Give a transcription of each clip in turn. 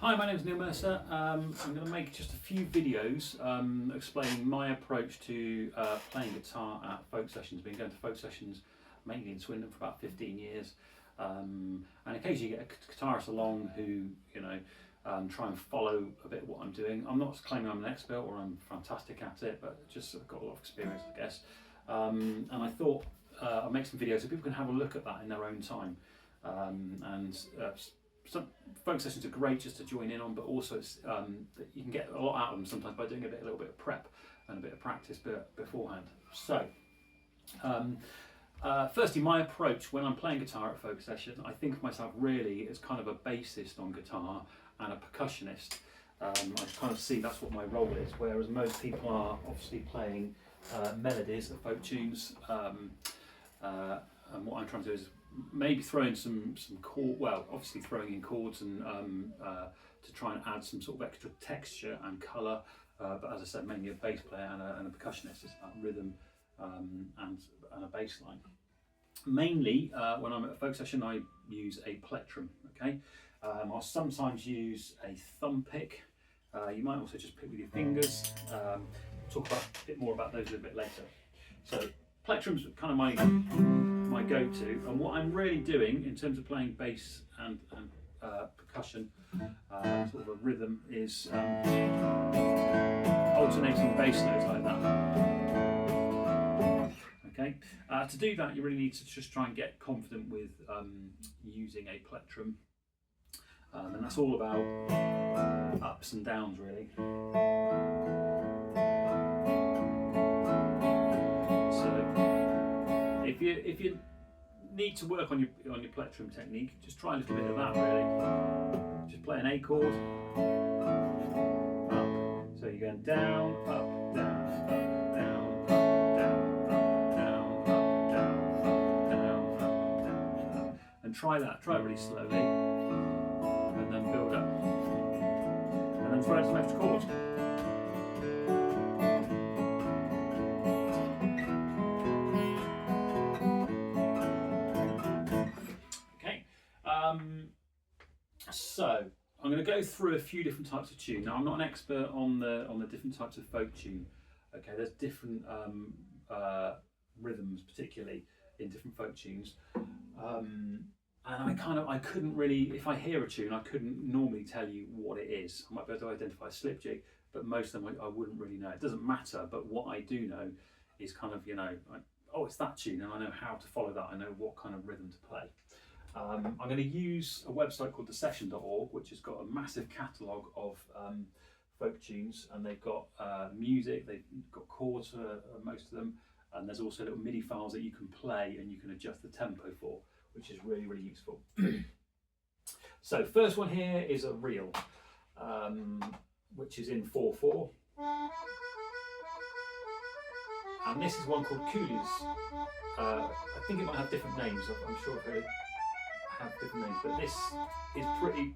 Hi, my name is Neil Mercer. I'm going to make just a few videos explaining my approach to playing guitar at folk sessions. I've been going to folk sessions mainly in Swindon for about 15 years, and occasionally you get a guitarist along who, try and follow a bit of what I'm doing. I'm not claiming I'm an expert or I'm fantastic at it, but just I've got a lot of experience, I guess. And I thought I'd make some videos so people can have a look at that in their own time. Some folk sessions are great just to join in on, but also you can get a lot out of them sometimes by doing a little bit of prep and a bit of practice beforehand. So, firstly, my approach when I'm playing guitar at a folk session, I think of myself really as kind of a bassist on guitar and a percussionist. I kind of see that's what my role is, whereas most people are obviously playing melodies of folk tunes, and what I'm trying to do is maybe throw in some chord, well, obviously throwing in chords and to try and add some sort of extra texture and colour. But as I said, mainly a bass player and a percussionist. It's about rhythm and a bass line. Mainly, when I'm at a folk session, I use a plectrum. Okay, I'll sometimes use a thumb pick. You might also just pick with your fingers. Talk a bit more about those a little bit later. So plectrum's kind of my go-to, and what I'm really doing in terms of playing bass and percussion, sort of a rhythm, is alternating bass notes like that. Okay, to do that you really need to just try and get confident with using a plectrum, and that's all about ups and downs really. If you need to work on your plectrum technique, just try a little bit of that really. Just play an A chord, up. So you're going down, up, down, up, down, up, down, up, down, up, down, up, down, up, down, up. And try that. Try it really slowly, and then build up, and then throw in some extra chords. So I'm going to go through a few different types of tune. Now I'm not an expert on the different types of folk tune. Okay, there's different rhythms, particularly in different folk tunes, and I couldn't really, if I hear a tune, I couldn't normally tell you what it is. I might be able to identify a slip jig, but most of them I wouldn't really know. It doesn't matter, but what I do know is kind of, oh, it's that tune, and I know how to follow that. I know what kind of rhythm to play. I'm going to use a website called thesession.org, which has got a massive catalogue of folk tunes, and they've got music, they've got chords for most of them, and there's also little MIDI files that you can play and you can adjust the tempo for, which is really, really useful. So first one here is a reel, which is in 4/4. And this is one called Coolies. I think it might have different names, I'm sure they have different names, but this is pretty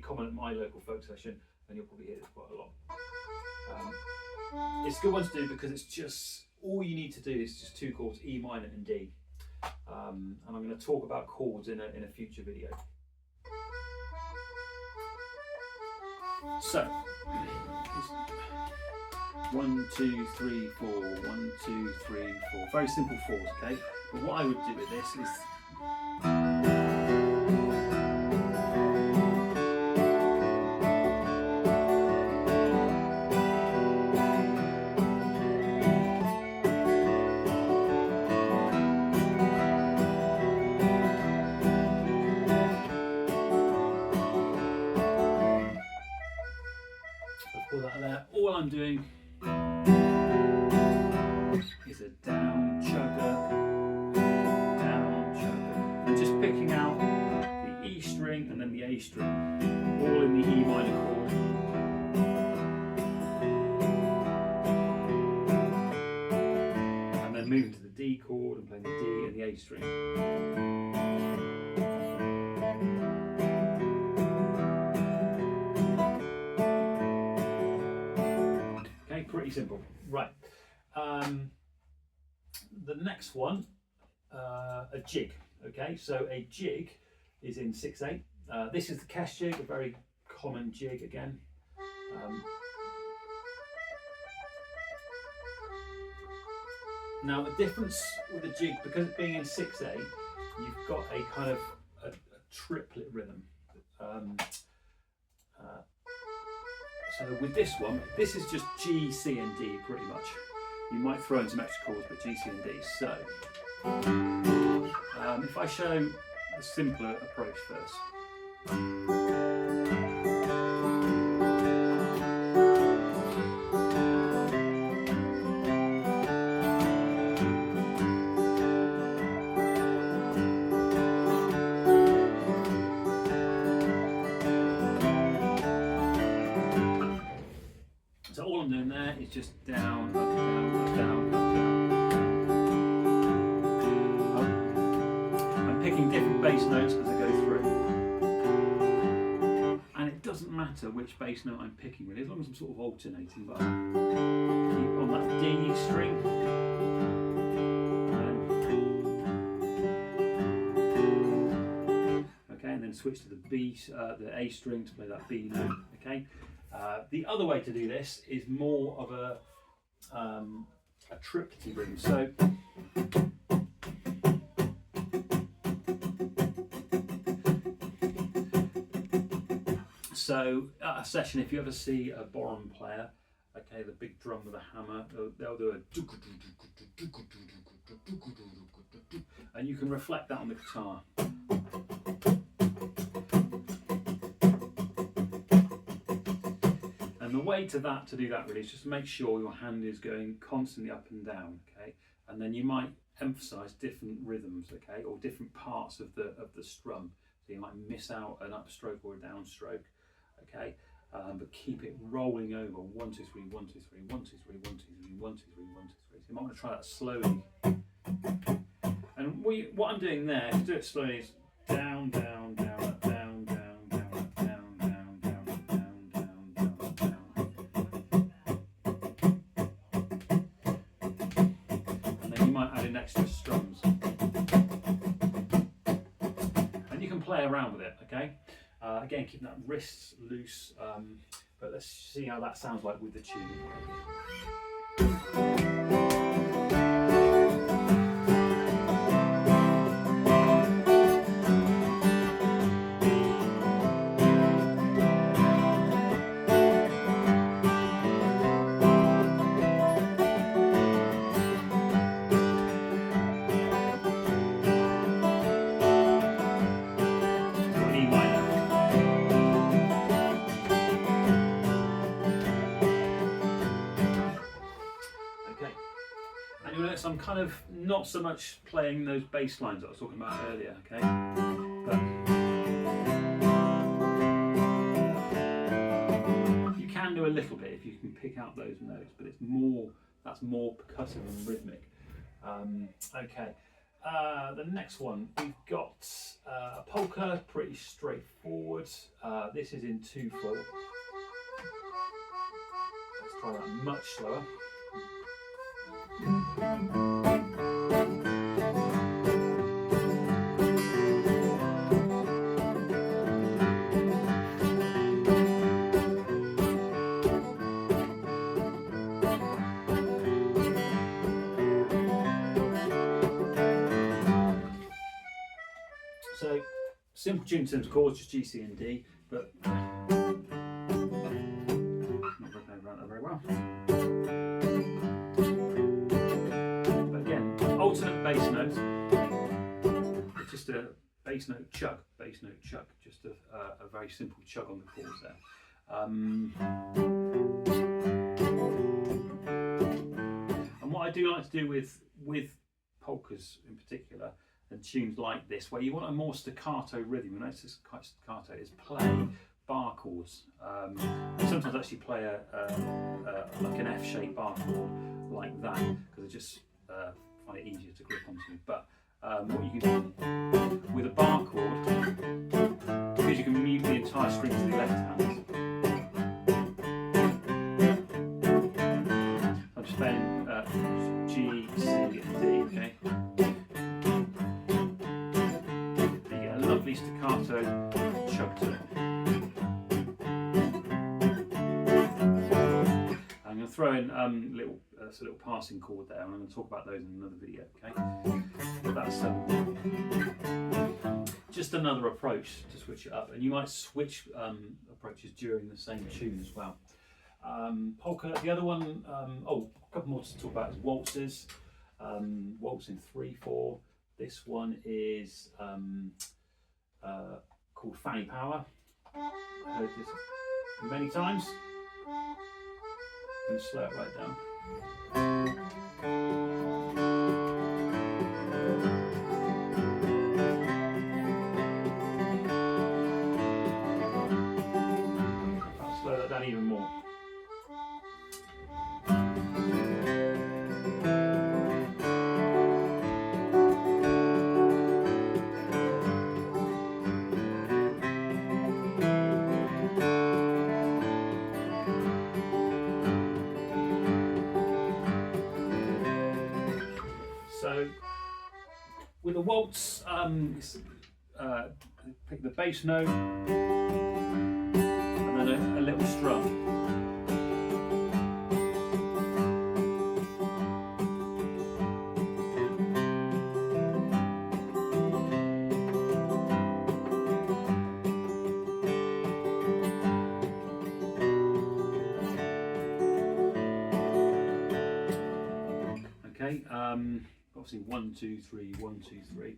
common at my local folk session, and you'll probably hear this quite a lot. It's a good one to do because it's just, all you need to do is just two chords, E minor and D. And I'm going to talk about chords in a future video. So, 1, 2, 3, 4, 1, 2, 3, 4. Very simple chords, okay? But what I would do with this is pull that there. All I'm doing is a down chugger, and just picking out the E string and then the A string, all in the E minor chord. And then moving to the D chord and playing the D and the A string. Pretty simple, right? The next one, a jig. Okay, so a jig is in 6/8. This is the Kesh jig, a very common jig again. Now the difference with the jig, because it's being in 6/8, you've got a kind of a triplet rhythm. So with this one, this is just G, C and D pretty much. You might throw in some extra chords, but G, C and D. So if I show a simpler approach first. So all I'm doing there is just down, up, down, up, down, up, down. I'm picking different bass notes as I go through. And it doesn't matter which bass note I'm picking really, as long as I'm sort of alternating, but I'll keep on that D string. Okay, and then switch to the B, the A string to play that B note. Okay. The other way to do this is more of a tripty rhythm. So at a session, if you ever see a Boron player, okay, the big drum with a hammer, they'll do a, and you can reflect that on the guitar. The way to do that really is just make sure your hand is going constantly up and down, okay, and then you might emphasize different rhythms, okay, or different parts of the strum, so you might miss out an upstroke or a downstroke, okay, but keep it rolling over 1 2 3 1 2 3 1 2 3 1 2 3 1 2 3 1 2 3. So you might want to try that slowly. And what I'm doing there, to do it slowly, is down down down up down. Extra strums, and you can play around with it, okay, again keeping that wrists loose, but let's see how that sounds like with the tune. I'm kind of not so much playing those bass lines that I was talking about earlier, okay? But you can do a little bit if you can pick out those notes, but that's more percussive and rhythmic. Okay, the next one, we've got a polka, pretty straightforward. This is in 2/4. Let's try that much slower. So simple tune in terms of chords, just G, C and D, but not going around that very well. Alternate bass notes, just a bass note chug, just a very simple chug on the chords there. And what I do like to do with polkas in particular, and tunes like this, where you want a more staccato rhythm, you notice quite staccato, is play bar chords. Sometimes actually play like an F-shaped bar chord like that, because it just find it easier to grip onto. But what you can do with a bar chord, because you can mute the entire string to the left hand. I'm just playing G, C and D, okay? And you get a lovely staccato chug to it. throw in little passing chord there, and I'm going to talk about those in another video. Okay, but that's just another approach to switch it up, and you might switch approaches during the same tune as well. Polka. The other one, a couple more to talk about is waltzes. Waltz in 3/4. This one is called Fanny Power. I've heard this many times. And slow it right down. I'll slow that down even more. So with a waltz, pick the bass note and then a little strum. Okay. Obviously 1, 2, 3, 1, 2, 3.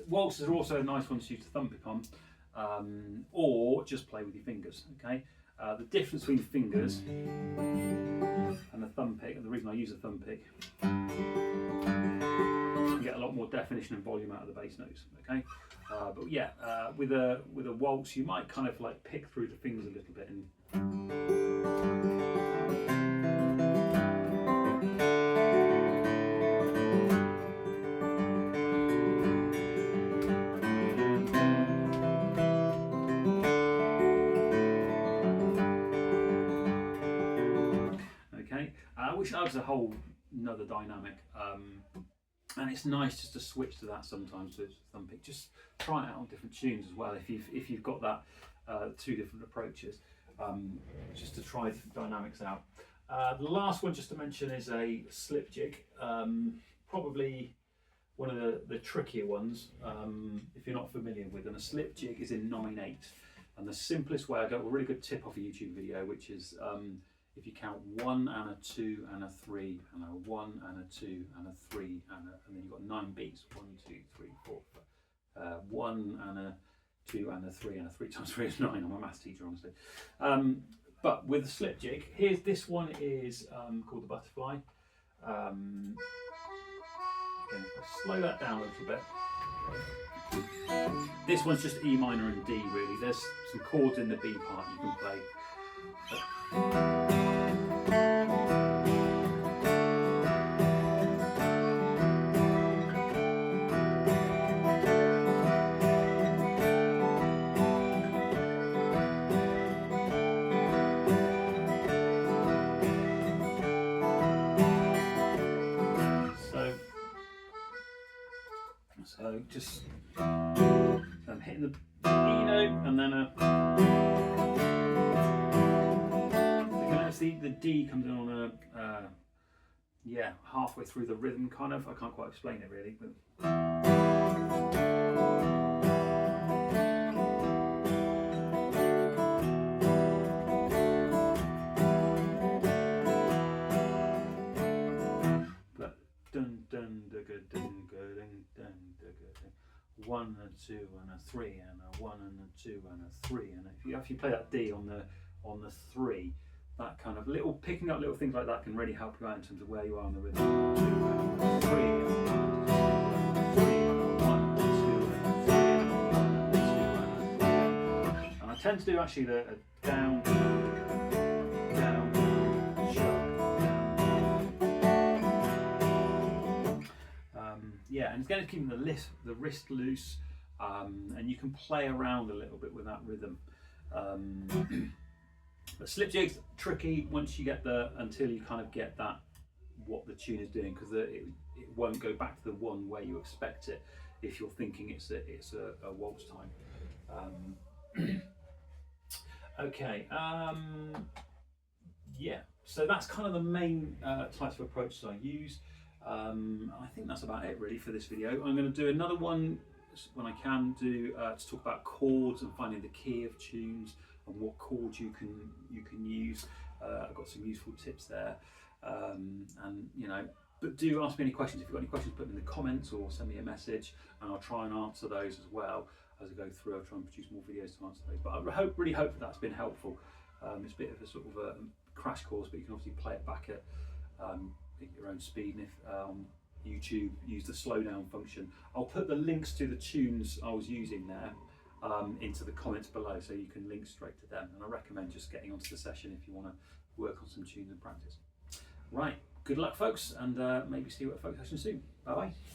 Waltzes are also a nice one to use to thumb pick on, or just play with your fingers. Okay. The difference between fingers and the thumb pick, and the reason I use a thumb pick, you get a lot more definition and volume out of the bass notes. Okay. But yeah, with a waltz, you might kind of like pick through the fingers a little bit and. Which adds a whole another dynamic, and it's nice just to switch to that sometimes with thumb pick. Just try it out on different tunes as well if you've got that two different approaches, just to try different dynamics out. The last one just to mention is a slip jig, probably one of the trickier ones if you're not familiar with. And a slip jig is in 9/8, and the simplest way, I got a really good tip off a YouTube video, which is if you count 1 and a 2 and a 3 and a 1 and a 2 and a 3 and then you've got 9 beats. 1, 2, 3, 4, 5. 1 and a 2 and a 3 and a 3 times 3 is 9. I'm a maths teacher, honestly. But with the slip jig, this one is called the butterfly. Again, if I slow that down a little bit. This one's just E minor and D really. There's some chords in the B part you can play. So just I'm hitting the E note and then the D comes in on halfway through the rhythm kind of. I can't quite explain it really, but dun dun da ga dun ga dun dun da ga dun. 1 and a 2 and a 3 and a 1 and a 2 and a 3, and if you play that D on the 3, that kind of picking up little things like that can really help you out in terms of where you are on the rhythm. 2 and a 3 and a 1 and a 2 and a 3 and a 1 and a 2 and a 3. And I tend to do actually a down, down, sharp. Yeah, and it's going to keep the wrist loose, and you can play around a little bit with that rhythm. But slip jigs tricky once you get until you kind of get that what the tune is doing, because it won't go back to the one where you expect it if you're thinking it's a waltz time. Okay, yeah, So that's kind of the main types of approaches I use. I think that's about it really for this video. I'm going to do another one when I can to talk about chords and finding the key of tunes and what chords you can use. I've got some useful tips there, and you know. But do ask me any questions. If you've got any questions, put them in the comments or send me a message, and I'll try and answer those as well as I go through. I'll try and produce more videos to answer those. But I really hope that that's been helpful. It's a bit of a sort of a crash course, but you can obviously play it back at your own speed. And if YouTube, use the slow down function. I'll put the links to the tunes I was using there into the comments below, so you can link straight to them. And I recommend just getting onto the session if you want to work on some tunes and practice. Right. Good luck, folks, and maybe see you at a folk session soon. Bye bye.